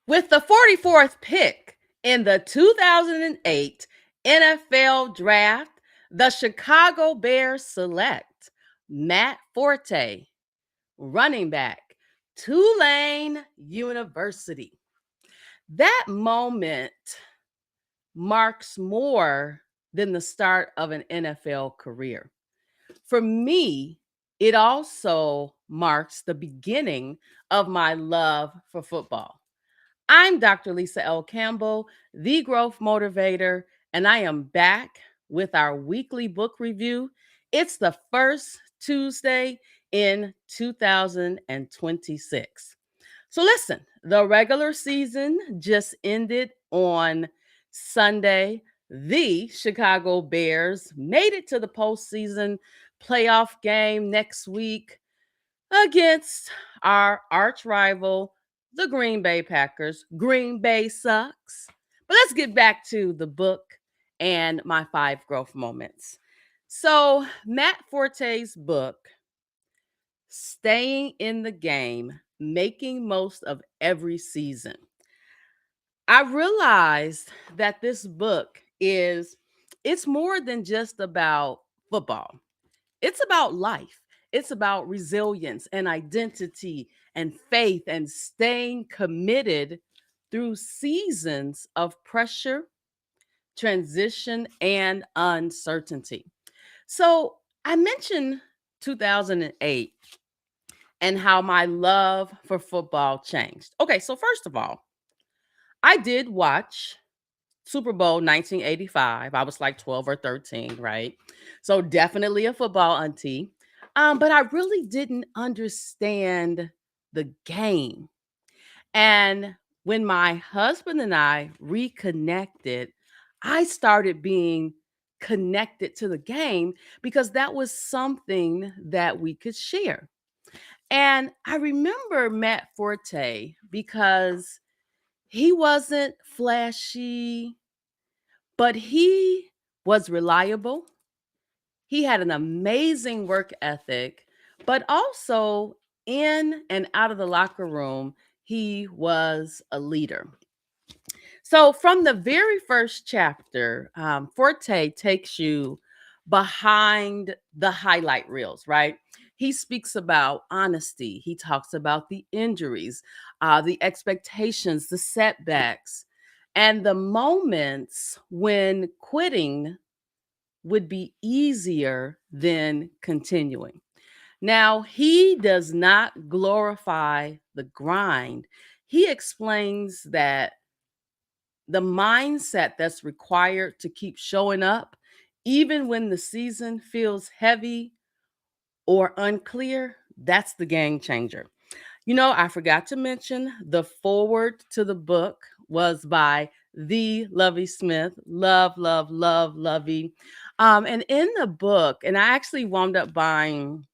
With the 44th pick in the 2008 NFL Draft, the Chicago Bears select Matt Forte, running back, Tulane University. That moment marks more than the start of an NFL career. For me, it also marks the beginning of my love for football. I'm Dr. Lisa L. Campbell, the growth motivator, and I am back with our weekly book review. It's the first Tuesday in 2026. So, listen, the regular season just ended on Sunday. The Chicago Bears made it to the postseason playoff game next week against our arch rival, the Green Bay Packers. Green Bay sucks. But let's get back to the book and my five growth moments. So, Matt Forte's book, Staying in the Game, Making Most of Every Season. I realized that this book it's more than just about football. It's about life. It's about resilience and identity and faith and staying committed through seasons of pressure, transition, and uncertainty. So, I mentioned 2008 and how my love for football changed. Okay, so first of all, I did watch Super Bowl 1985. I was like 12 or 13, right? So definitely a football auntie. But I really didn't understand the game. And when my husband and I reconnected, I started being connected to the game because that was something that we could share. And I remember Matt Forte because he wasn't flashy, but he was reliable. He had an amazing work ethic, but also in and out of the locker room, he was a leader. So, from the very first chapter, Forte takes you behind the highlight reels, right? He speaks about honesty. He talks about the injuries, the expectations, the setbacks, and the moments when quitting would be easier than continuing. Now, he does not glorify the grind. He explains that the mindset that's required to keep showing up, even when the season feels heavy or unclear, that's the game changer. You know, I forgot to mention the forward to the book was by the Lovey Smith. Love, love, love, Lovey. And in the book, and I actually wound up buying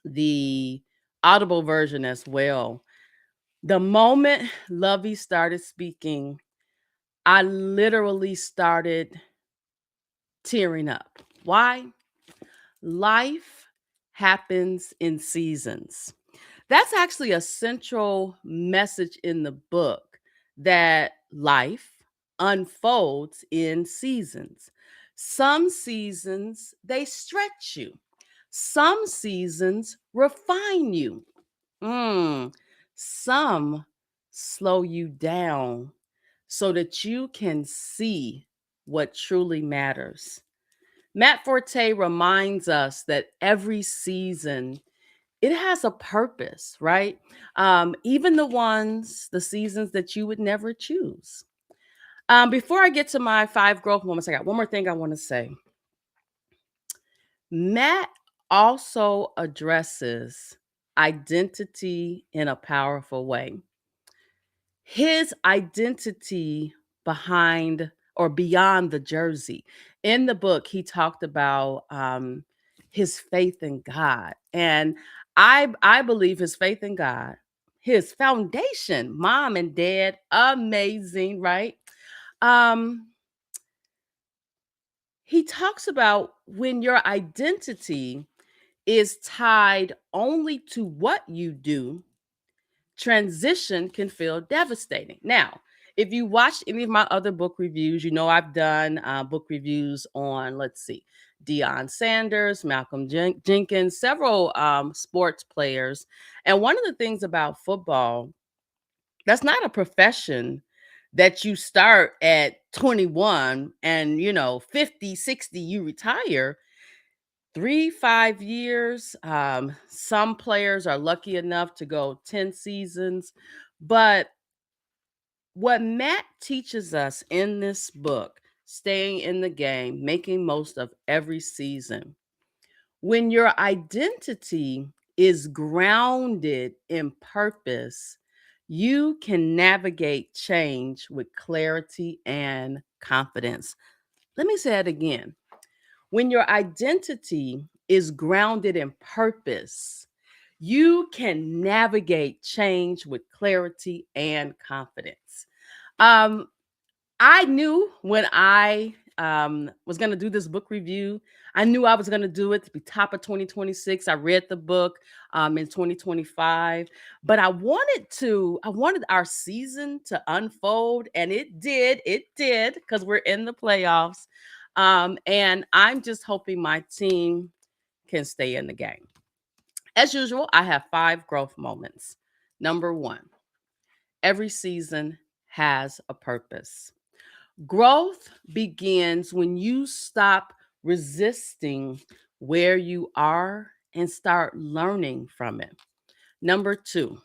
the Audible version as well. The moment Lovey started speaking, I literally started tearing up. Why? Life happens in seasons. That's actually a central message in the book that life unfolds in seasons. Some seasons, they stretch you. Some seasons refine you. Mm. Some slow you down so that you can see what truly matters. Matt Forte reminds us that every season it has a purpose, right? Even the seasons that you would never choose. Before I get to my five growth moments, I got one more thing I want to say. Matt also addresses identity in a powerful way. His identity behind or beyond the jersey. In the book, he talked about his faith in God. And I believe his faith in God, his foundation, mom and dad, amazing, right? Um, he talks about when your identity is tied only to what you do, transition can feel devastating. Now, if you watch any of my other book reviews, you know I've done book reviews on, let's see, Deion Sanders, Malcolm Jenkins, several sports players. And one of the things about football, that's not a profession that you start at 21 and, 50, 60, you retire. 3, 5 years. Some players are lucky enough to go 10 seasons. But what Matt teaches us in this book, staying in the game, making most of every season, when your identity is grounded in purpose, you can navigate change with clarity and confidence. Let me say it again. When your identity is grounded in purpose, you can navigate change with clarity and confidence. Um, I knew when I was going to do this book review, I knew I was going to do it to be top of 2026. I read the book in 2025, but I wanted our season to unfold, and it did, because we're in the playoffs. And I'm just hoping my team can stay in the game. As usual, I have 5 growth moments. Number one, every season has a purpose. Growth begins when you stop resisting where you are and start learning from it. Number two,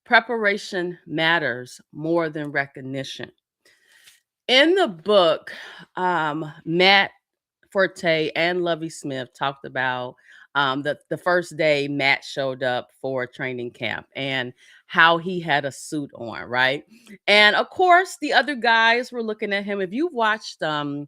preparation matters more than recognition. In the book, Matt Forte and Lovey Smith talked about the first day Matt showed up for training camp and how he had a suit on, right? And of course, the other guys were looking at him. If you watched the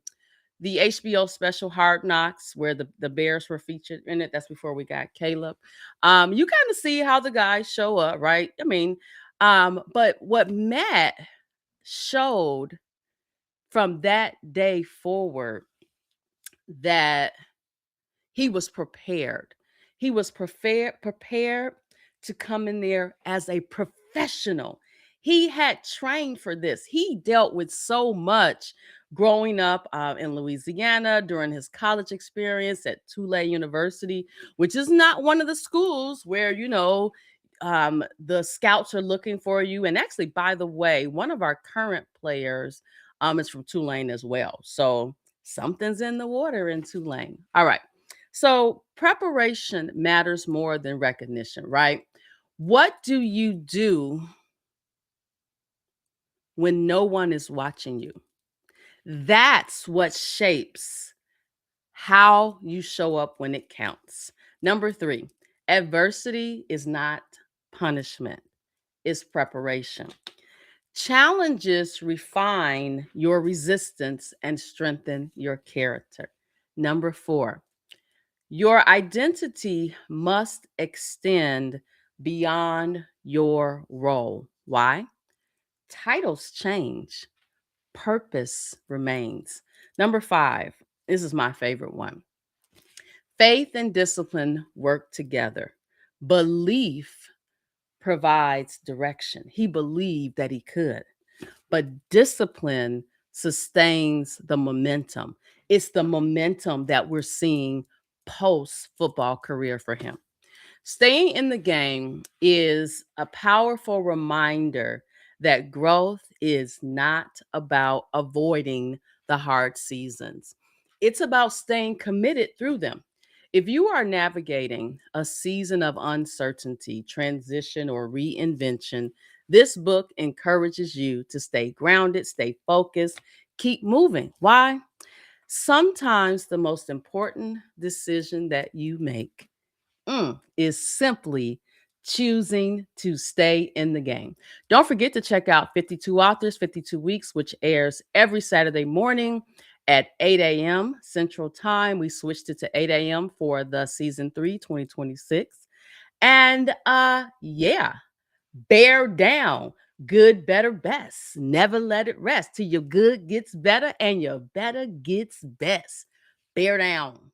HBO special Hard Knocks, where the Bears were featured in it, that's before we got Caleb. You kind of see how the guys show up, right? I mean, but what Matt showed from that day forward, that he was prepared. He was prepared to come in there as a professional. He had trained for this. He dealt with so much growing up in Louisiana during his college experience at Tulane University, which is not one of the schools where, the scouts are looking for you. And actually, by the way, one of our current players is from Tulane as well. So something's in the water in Tulane. All right. So preparation matters more than recognition, right? What do you do when no one is watching you? That's what shapes how you show up when it counts. Number three, adversity is not punishment, it's preparation. Challenges refine your resistance and strengthen your character. Number four, your identity must extend beyond your role. Why? Titles change, purpose remains. Number five, this is my favorite one. Faith and discipline work together. Belief provides direction. He believed that he could, but discipline sustains the momentum. It's the momentum that we're seeing post football career for him. Staying in the game is a powerful reminder that growth is not about avoiding the hard seasons. It's about staying committed through them. If you are navigating a season of uncertainty, transition, or reinvention, this book encourages you to stay grounded, stay focused, keep moving. Why? Sometimes the most important decision that you make is simply choosing to stay in the game. Don't forget to check out 52 Authors, 52 Weeks, which airs every Saturday morning at 8 a.m. Central Time. We switched it to 8 a.m. for the season 3, 2026. And yeah, bear down. Good, better, best. Never let it rest till your good gets better and your better gets best. Bear down.